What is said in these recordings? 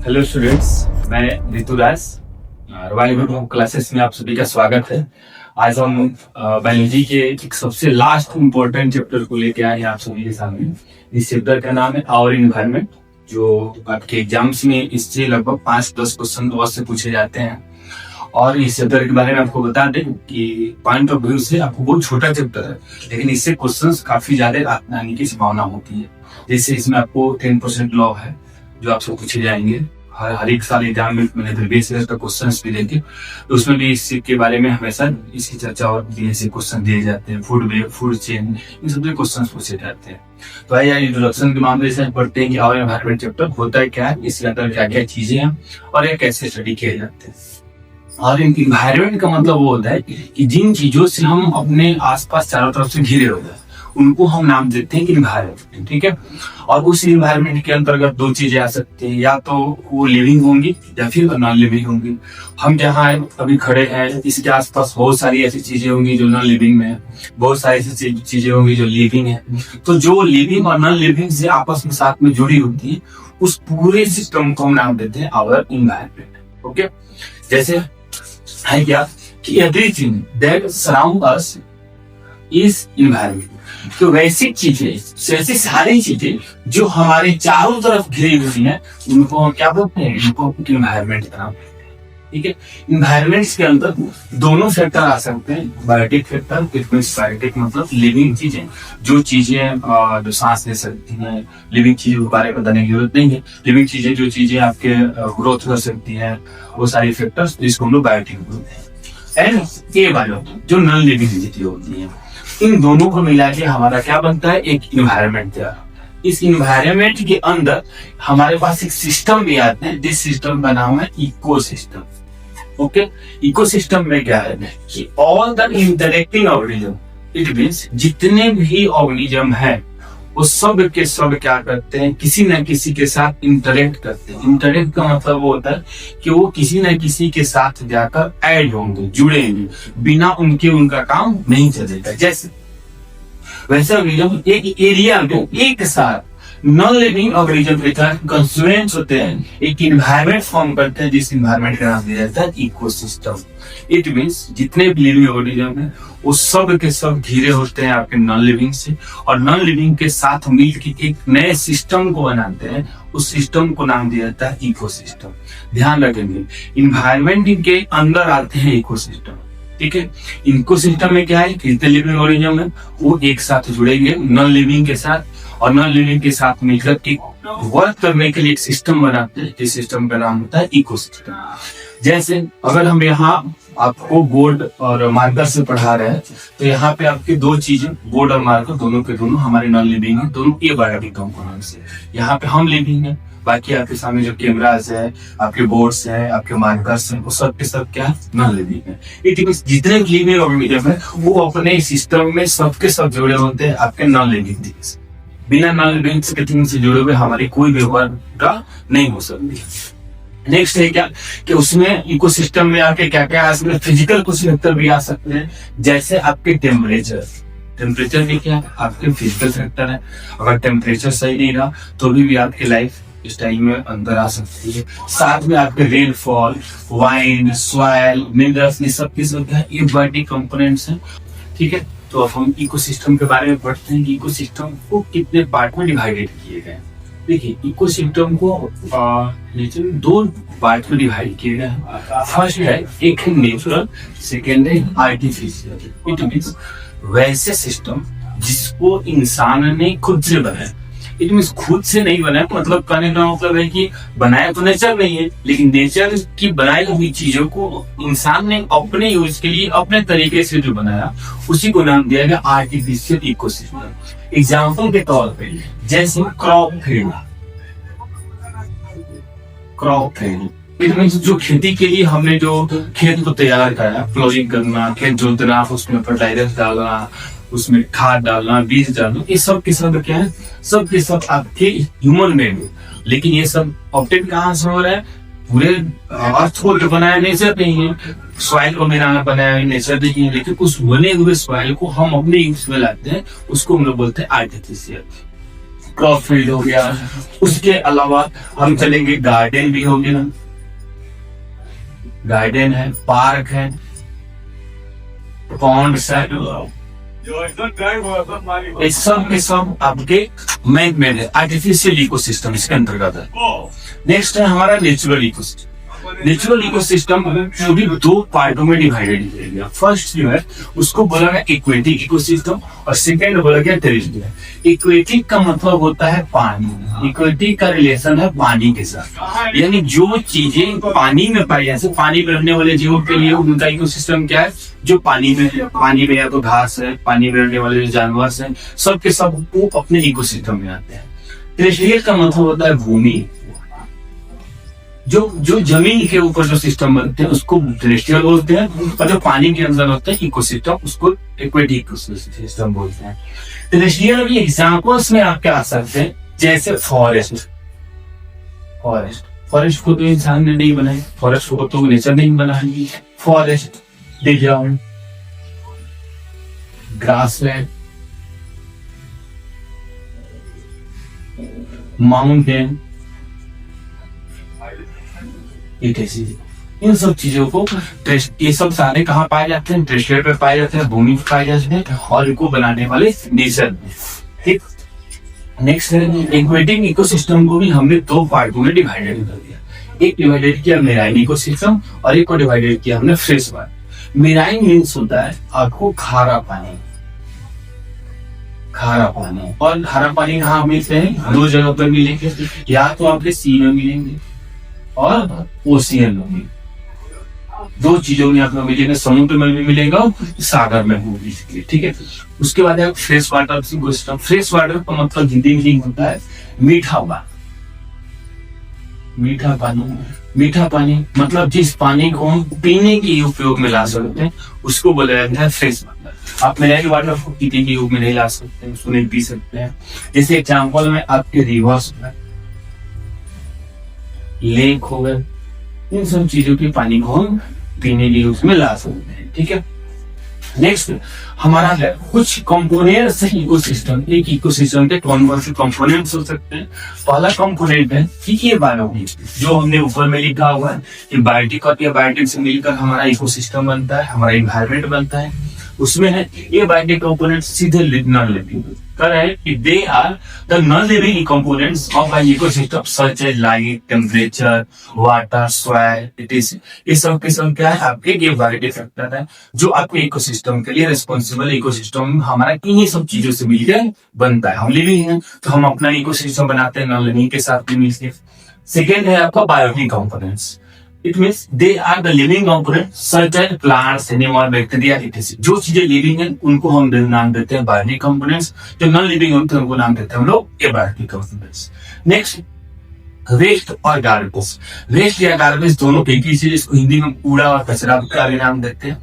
Hello students, मैं Rituraj royal group classes में आप सभी का स्वागत है। आज हम बायोलॉजी के एक सबसे लास्ट इम्पोर्टेंट चैप्टर को लेके आए हैं आप सभी के सामने। इस चैप्टर का नाम है आवर इन्वायरमेंट, जो आपके एग्जाम्स में इससे लगभग 5-10 क्वेश्चन अवश्य पूछे जाते हैं। और इस चैप्टर के बारे में आपको बता दें कि पॉइंट ऑफ व्यू से आपको बहुत छोटा चैप्टर है, लेकिन इससे क्वेश्चंस काफी ज्यादा आने की संभावना होती है। जैसे इसमें आपको 10% लॉ है जो आपसे पूछे जाएंगे हर एक साल एग्जाम में। मैंने प्रीवियस ईयर का क्वेश्चंस भी देखे, तो उसमें भी इस के बारे में हमेशा इसकी चर्चा और ऐसे क्वेश्चन दिए जाते हैं। फूड चेन, इन सब क्वेश्चन पूछे जाते हैं। तो आइए इंट्रोडक्शन के मामले से पढ़ते हैं कि आवर एनवायरनमेंट चैप्टर होता है क्या है, इसके अंदर क्या क्या चीजें हैं और ये कैसे स्टडी किए जाते हैं। और इन्वायरमेंट का मतलब वो होता है कि जिन चीजों से हम अपने आसपास चारों तरफ से घिरे होते हैं उनको हम नाम देते हैं कि इन्वायरमेंट, ठीक है। और उस इन्वायरमेंट के अंतर्गत दो चीजें आ सकती हैं, या तो वो लिविंग होंगी या फिर नॉन लिविंग होंगी। हम जहाँ अभी खड़े हैं इसके आसपास बहुत सारी ऐसी चीजें होंगी जो नॉन लिविंग में है, बहुत सारी ऐसी चीजें होंगी जो लिविंग है। तो जो लिविंग और नॉन लिविंग से आपस में साथ में जुड़ी होती है उस पूरे सिस्टम को हम नाम देते हैं आवर इन्वायरमेंट, ओके। जैसे है क्या कि everything that surround us is environment. तो वैसी चीजें, ऐसी सारी चीजें जो हमारे चारों तरफ घिरी हुई हैं उनको हम क्या बोलते हैं, इनको इन्वायरमेंट का नाम, ठीक है। इन्वायरमेंट्स के अंदर दोनों फैक्टर आ सकते हैं। बायोटिक फैक्टर, बायोटिक मतलब लिविंग चीजें, जो चीजें जो सांस ले सकती हैं। लिविंग चीजों के बारे में बताने की जरूरत नहीं है। लिविंग चीजें, जो चीजें आपके ग्रोथ कर सकती हैं, वो सारी फैक्टर्स जिसको हम लोग बायोटिक बोलते हैं। एंड ये बायो जो नॉन लिविंग चीजें होती हैं, इन दोनों को मिला के हमारा क्या बनता है, एक इन्वायरमेंट तैयार। इस इन्वायरमेंट के अंदर हमारे पास एक सिस्टम भी आता है, जिस सिस्टम का नाम है इकोसिस्टम, ओके। इकोसिस्टम में क्या है कि all the interacting organism, it means जितने भी ऑर्गेनिज्म है वो सब के सब क्या करते हैं, किसी न किसी के साथ इंटरेक्ट करते हैं। इंटरेक्ट का मतलब वो होता है कि वो किसी न किसी के साथ जाकर ऐड होंगे, जुड़ेंगे, बिना उनके उनका काम नहीं चलेगा। जैसे वैसे ऑर्गेनिज्म एक एरिया में एक साथ नॉन लिविंग ऑर्गेनिज्म के साथ कंस्टिट्यूएंट्स होते हैं, एक इन्वायरमेंट फॉर्म करते हैं, जिस इन्वायरमेंट का नाम दिया जाता है इकोसिस्टम। इट मींस जितने भी लिविंग ऑर्गेनिज्म है वो सब के सब घिरे होते हैं आपके नॉन लिविंग से, और नॉन लिविंग के साथ मिलकर एक नए सिस्टम को बनाते हैं। उस सिस्टम को नाम दिया जाता है इकोसिस्टम। ध्यान रखेंगे, इन्वायरमेंट के अंदर आते हैं इकोसिस्टम, ठीक है। इकोसिस्टम में क्या है, जितने लिविंग ऑर्गेनिज्म है वो एक साथ जुड़ेंगे नॉन लिविंग के साथ, और नॉन लिविंग के साथ मिलकर एक वर्क करने के लिए एक सिस्टम बनाते हैं, जिस सिस्टम का नाम होता है इकोसिस्टम। जैसे अगर हम यहाँ आपको बोर्ड और मार्कर से पढ़ा रहे हैं, तो यहाँ पे आपके दो चीजें, बोर्ड और मार्कर दोनों के दोनों हमारे नॉन लिविंग है, दोनों ये बायोटिक कंपोनेंट्स है। यहाँ पे हम लिविंग है, बाकी आपके सामने जो कैमरास है, आपके बोर्ड्स है, आपके मार्कर्स है, वो सब के सब क्या नॉन लिविंग है। इट मींस जितने लिविंग ऑर्गेनिज्म है वो अपने सिस्टम में सबके सब जुड़े होते हैं आपके नॉन लिविंग थिंग्स। बिना नॉन लिविंग के थिंग से जुड़े हुए हमारी कोई व्यवहार नहीं हो सकती। नेक्स्ट है क्या कि उसमें इकोसिस्टम में आके क्या क्या आ सकते हैं, फिजिकल कुछ फैक्टर भी आ सकते हैं। जैसे आपके टेम्परेचर भी क्या है, आपके फिजिकल फैक्टर है। अगर टेम्परेचर सही नहीं रहा तो भी आपकी लाइफ इस टाइम में अंदर आ सकती है। साथ में आपके रेनफॉल, वाइंड, सॉइल, मिनरल्स, ये सब की सब क्या है, ये बायोटिक कंपोनेंट्स हैं, ठीक है। तो अब हम इकोसिस्टम के बारे में पढ़ते हैं कि इकोसिस्टम को कितने पार्ट में डिवाइडेड किए गए। देखिए, इकोसिस्टम को दो पार्ट में डिवाइड किए गए हैं। फर्स्ट है, एक है नेचुरल, सेकेंड है आर्टिफिशियल। इट मींस वैसे सिस्टम जिसको इंसान ने खुद से बनाया। इट मींस खुद से नहीं बनाया, मतलब कहने का मतलब है कि बनाया तो नेचर नहीं है, लेकिन नेचर की बनाई हुई चीजों को इंसान ने अपने यूज के लिए अपने तरीके से जो बनाया उसी को नाम दिया गया आर्टिफिशियल इकोसिस्टम। एग्जाम्पल के तौर पे जैसे क्रॉप फील्ड, इट मींस जो खेती के लिए हमने जो खेत को तैयार करा, प्लॉइंग करना, खेत जोतना, उसमें फर्टिलाइजर डालना, उसमें खाद डालना, बीज डालना, ये सब के सब क्या है, सब के सब आपके ह्यूमन मेड। लेकिन ये सब ऑब्टेन कहाँ से हो रहा है, पूरे अर्थ को तो बनाया नेचर नहीं है, सॉइल को बनाया नेचर नहीं है, लेकिन उस बने हुए सॉइल को हम अपने यूज में लाते हैं, उसको हम लोग बोलते हैं आर्टिफिशियल। क्रॉप फील्ड हो गया। उसके अलावा हम चलेंगे, गार्डन भी हो गया, गार्डन है, पार्क है, पॉन्ड है, ये सब के सब आपके मैन मेड है, आर्टिफिशियल इकोसिस्टम इसके अंतर्गत है। नेक्स्ट है हमारा नेचुरल इकोसिस्टम। नेचुरल इकोसिस्टम जो भी दो पार्टों में डिवाइडेड किया गया। फर्स्ट जो है उसको बोला गया इक्वेटिक इकोसिस्टम और सेकेंड बोला गया टेरेस्ट्रियल। इक्वेटिक का मतलब होता है पानी, इक्वेटिक का रिलेशन है पानी के साथ, यानी जो चीजें पानी में पाई जाती है, पानी में रहने वाले जीवों के लिए उनका इकोसिस्टम क्या है, जो पानी में है, पानी में या तो घास है, पानी में रहने वाले जो जानवर हैं, सब के सब वो अपने इकोसिस्टम में आते हैं। टेरेस्ट्रियल का मतलब होता है भूमि, जो जमीन के ऊपर जो सिस्टम बनते हैं उसको टेरेस्ट्रियल बोलते हैं, और जो पानी के अंदर होते हैं इकोसिस्टम उसको एक्वेटिक इकोसिस्टम बोलते हैं। टेरेस्ट्रियल भी एग्जांपल्स में आपके आ सकते हैं, जैसे फॉरेस्ट को तो इंसान ने नहीं बनाई, फॉरेस्ट को तो नेचर नहीं बनाई। फॉरेस्ट, डेजर्ट, ग्रासलैंड, माउंटेन, इन सब चीजों को ये सब सारे कहाँ पाए जाते हैं, टेरेस्ट्रियल पे पाए जाते हैं, भूमि पे पाए जाते हैं, और इनको बनाने वाले नेचर में। ठीक, नेक्स्ट है एक्वेटिक इकोसिस्टम को भी हमने दो पार्टों में डिवाइडेड कर दिया। एक डिवाइडेड किया मेराइन इकोसिस्टम और एक को डिवाइडेड किया हमने फ्रेश वाटर। मेराइन मीन्स होता है आपको खारा पानी, और खारा पानी कहाँ मिलते हैं, दो जगह पर मिलेंगे, या तो आपके सी में मिलेंगे और ओशियन में। दो चीजों में आपको मिलेगा, समुद्र में भी मिलेगा, सागर में भी। ठीक है, उसके बाद है fresh water system. Fresh water का मतलब हिंदी में होता है मीठा पानी। मीठा पानी मतलब जिस पानी को हम पीने के उपयोग में ला सकते हैं उसको बोला जाता है फ्रेश वाटर। आप मिनरल वाटर को पीने के उपयोग में नहीं ला सकते, उसको नहीं पी सकते हैं। जैसे एग्जाम्पल में आपके रिवर्स, लेक हो गए, इन सब चीजों के पानी को हम पीने के यूज में ला सकते हैं। ठीक है, नेक्स्ट हमारा है कुछ कंपोनेंट्स है इकोसिस्टम। एक इकोसिस्टम के कौन से कंपोनेंट्स हो सकते हैं। पहला कंपोनेंट है कि ये बायोटिक, जो हमने ऊपर में लिखा हुआ है कि बायोटिक और ये बायोटिक से मिलकर हमारा इकोसिस्टम बनता है, हमारा एनवायरनमेंट बनता है। उसमें है ये बायोटिक कंपोनेंट सीधे नॉन लिविंग कर रहे हैं कि they are the non living components of an ecosystem such as light, temperature, water, soil, it is. ये सब के सब क्या है, आपके ये बायोटिक फैक्टर है जो आपके इकोसिस्टम के लिए रिस्पॉन्सिबल। इकोसिस्टम हमारा इन्हीं सब चीजों से मिलकर बनता है। हम लिविंग हैं तो हम अपना इकोसिस्टम बनाते हैं नॉन लिविंग के साथ भी मिलकर। सेकेंड है आपका biotic components. It means they are the living components such as plants, animal, bacteria, etc. जो चीजें लिविंग हैं उनको हम नाम देते हैं बायोटिक कंपोनेंट्स, जो नॉन लिविंग होते हैं उनको नाम देते हैं हम लोग एबायोटिक कंपोनेंट्स। नेक्स्ट वेस्ट और गार्बेज। वेस्ट या गार्बेज दोनों एक ही चीज, इसको हिंदी में कूड़ा और कचरा का नाम देते हैं।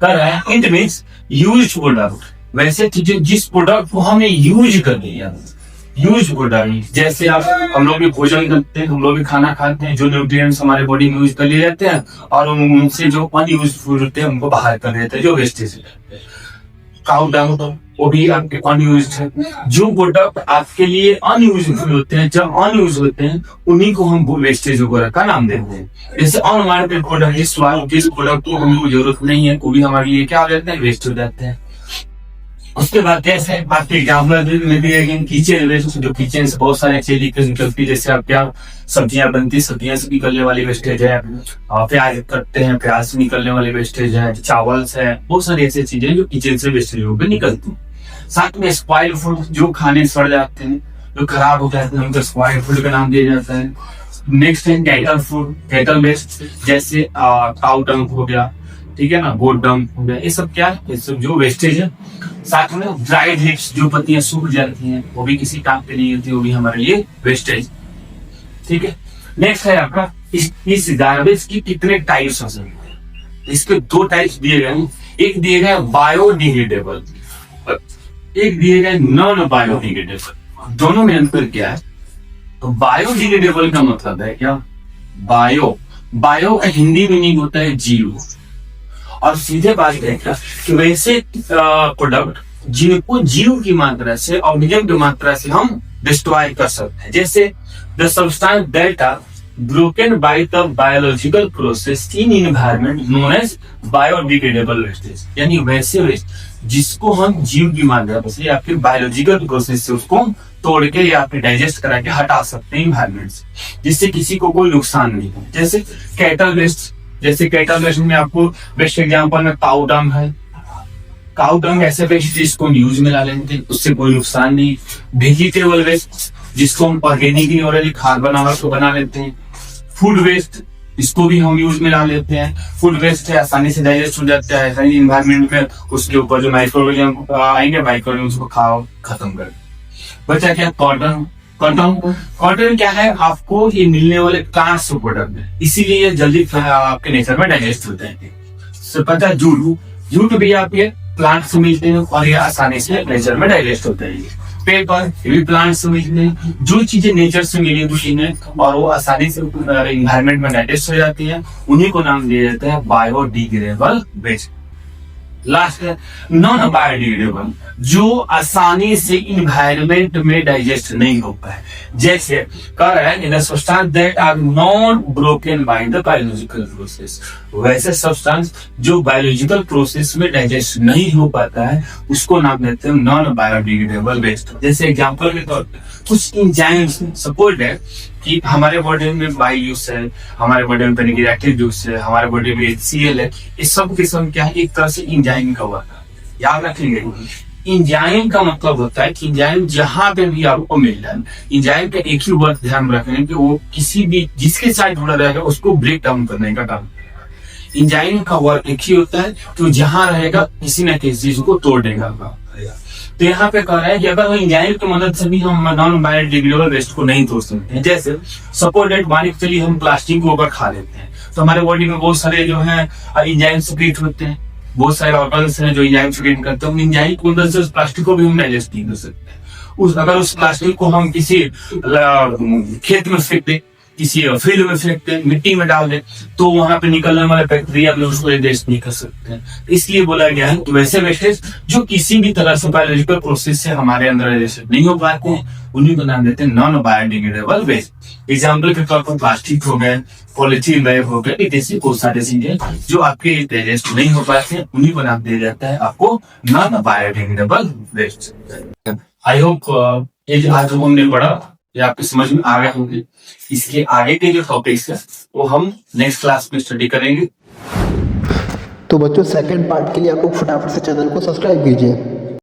कर रहा है इट मीन्स यूज प्रोडक्ट, वैसे चीजें जिस प्रोडक्ट को हमने यूज कर लिया, यूज प्रोडक्ट। जैसे आप हम लोग भी भोजन करते हैं, हम लोग भी खाना खाते हैं, जो न्यूट्रिएंट्स हमारे बॉडी में यूज कर लिए जाते हैं और उनसे जो अनयूजफुल होते हैं उनको बाहर कर देते हैं, जो वेस्टेज है। काउ डंग वो भी आपके अनयूज है। जो प्रोडक्ट आपके लिए अनयूजफुल होते हैं, जब अनयूज होते हैं उन्हीं को हम वेस्टेज वगैरह का नाम देते हैं। जैसे अनवांटेड प्रोडक्ट, जिस प्रोडक्ट को हमको जरूरत नहीं है वो भी हमारे लिए क्या हो जाते हैं, वेस्ट हो जाते हैं। उसके बाद कैसे आपके एग्जाम्पल में भी है किचन वेस्ट, जो किचन से बहुत सारी चीजें निकलती है। जैसे आप क्या सब्जियां बनती, सब्जियां से निकलने वाली वेस्टेज है, प्याज कटते हैं, प्याज से निकलने वाली वेस्टेज है, चावल है, बहुत सारी ऐसी चीजें जो किचन से वेस्टेज होकर निकलती हैं। साथ में स्पॉइल फूड, जो खाने सड़ जाते हैं, जो खराब हो जाते हैं, उनको स्पॉइल फूड का नाम दिया जाता है। नेक्स्ट है कैटल फूड, कैटल वेस्ट, जैसे काउ डंग हो गया, ठीक है ना, गोट डंग हो गया, ये सब क्या है, ये सब जो वेस्टेज है। साथ में ड्राइड लीव्स, जो पत्तियां सूख जाती हैं वो भी किसी काम पे नहीं होती, वो भी हमारे लिए वेस्टेज। ठीक है, नेक्स्ट है आपका इस गार्बेज की कितने टाइप्स हो सकते हैं। इसके दो टाइप्स दिए गए हैं, एक दिए गए बायोडिग्रेडेबल, एक दिए गए नॉन बायोडिग्रेडेबल। दोनों में अंतर क्या है, तो बायोडिग्रेडेबल का मतलब है क्या, बायो का हिंदी मीनिंग होता है जीव, और सीधे बात करें कि वैसे प्रोडक्ट जिनको जीव की मात्रा से, ऑक्सीजन की मात्रा से हम डिस्ट्रॉय कर सकते हैं। जैसे the substance that are broken by the biological process in environment known as biodegradable wastage, यानी वैसे वेस्ट जिसको हम जीव की माध्यम से या फिर बायोलॉजिकल प्रोसेस से उसको तोड़ के या फिर डाइजेस्ट करा के हटा सकते हैं इन्वायरमेंट से, जिससे किसी को कोई नुकसान नहीं हो। जैसे कैटल वेस्ट, जैसे कैटल वेस्ट में आपको बेस्ट एग्जांपल में काऊ डंग है। काऊ डंग ऐसे वेस्ट जिसको हम यूज में ला लेते हैं, उससे कोई नुकसान नहीं। वेजिटेबल वेस्ट जिसको हम ऑर्गेनिकली ऑलरेडी खाद बना लेते हैं। फूड वेस्ट इसको भी हम यूज में ला लेते हैं। फूड वेस्ट है, आसानी से डाइजेस्ट हो जाता है सही इन्वायरमेंट में। उसके ऊपर जो माइक्रोऑर्गेनिज्म आएंगे, माइक्रोऑर्गेनिज्म उसको खाओ खत्म कर। बचा क्या? कॉटन। कॉटन क्या है? आपको ये मिलने वाले प्लांट से प्रोडक्ट है, इसीलिए ये जल्दी आपके नेचर में डाइजेस्ट होते हैं। पता है जूट भी आपके प्लांट से मिलते हैं और ये आसानी से नेचर में डाइजेस्ट होते हैं। पेपर ये भी प्लांट से मिलते हैं। जो चीजें नेचर से मिली हुई हैं और वो आसानी से इन्वायरमेंट में डाइजेस्ट हो जाती है, उन्हीं को नाम दिया जाता है बायोडिग्रेडेबल वेस्ट। लास्ट है नॉन बायोडिग्रेडेबल, जो आसानी से इन्वायरमेंट में डाइजेस्ट नहीं हो पाए। जैसे कह रहा है in the substance that are not broken by the biological process, वैसे सब्सटेंस जो बायोलॉजिकल प्रोसेस में डाइजेस्ट नहीं हो पाता है उसको नाम देते हैं नॉन बायोडिग्रेडेबल वेस्ट। जैसे एग्जांपल के तौर पे कुछ एंजाइम्स सपोज है कि हमारे बॉडी में बायोस है, हमारे बॉडी में पेनिग्रेटिव जूस है, हमारे बॉडी में HCl है। इस सब किस्म क्या है? एक तरह से एंजाइम का वर्क है। याद रखेंगे, एंजाइम का मतलब होता है कि एंजाइम जहां पे भी आपको मिल रहा है, एंजाइम का एक ही वर्क ध्यान रखें कि वो किसी भी जिसके साथ जुड़ा रहेगा उसको ब्रेक डाउन करने का काम। एंजाइम का वर्क एक ही होता है कि जहां रहेगा किसी न किसी चीज को तोड़ देगा। तो यहाँ पे कह रहा है कि अगर एंजाइम की मदद से भी हम नॉन बायोडिग्रेडेबल वेस्ट को नहीं तोड़ सकते हैं, जैसे सपोज दैट मान के चलिए हम प्लास्टिक को ऊपर खा लेते हैं, तो हमारे बॉडी में बहुत सारे जो है एंजाइम सिक्रीट होते हैं, बहुत सारे ऑर्गन्स हैं जो एंजाइम सिक्रीट करते हैं। एंजाइम की मदद से उस प्लास्टिक को भी हम डाइजेस्ट नहीं कर सकते। अगर उस प्लास्टिक को हम किसी खेत में फेंक दें, किसी फील्ड में फेंक दें, मिट्टी में डाल दें, तो वहां पे निकलने वाले बैक्टीरिया में उसको डाइजेस्ट नहीं कर सकते हैं। इसलिए बोला गया है कि वैसे वेस्टेज जो किसी भी तरह से बायोलॉजिकल प्रोसेस से हमारे अंदर डाइजेस्ट नहीं हो पाते हैं, उन्हीं को नाम देते हैं नॉन बायोडिग्रेडेबल वेस्ट। एग्जाम्पल के तौर पर प्लास्टिक हो गए, पॉलिथीन बैग हो गए, जैसे बहुत सारे चीजें जो आपके डाइजेस्ट नहीं हो पाते हैं, उन्हीं को नाम दिया जाता है आपको non biodegradable waste. I hope ये जो आज हमने पढ़ा ये आपकी समझ में आ गए होंगे। इसके आगे के जो टॉपिक्स है वो हम नेक्स्ट क्लास में स्टडी करेंगे। तो बच्चों सेकंड पार्ट के लिए आप लोग फटाफट से चैनल को सब्सक्राइब कीजिए।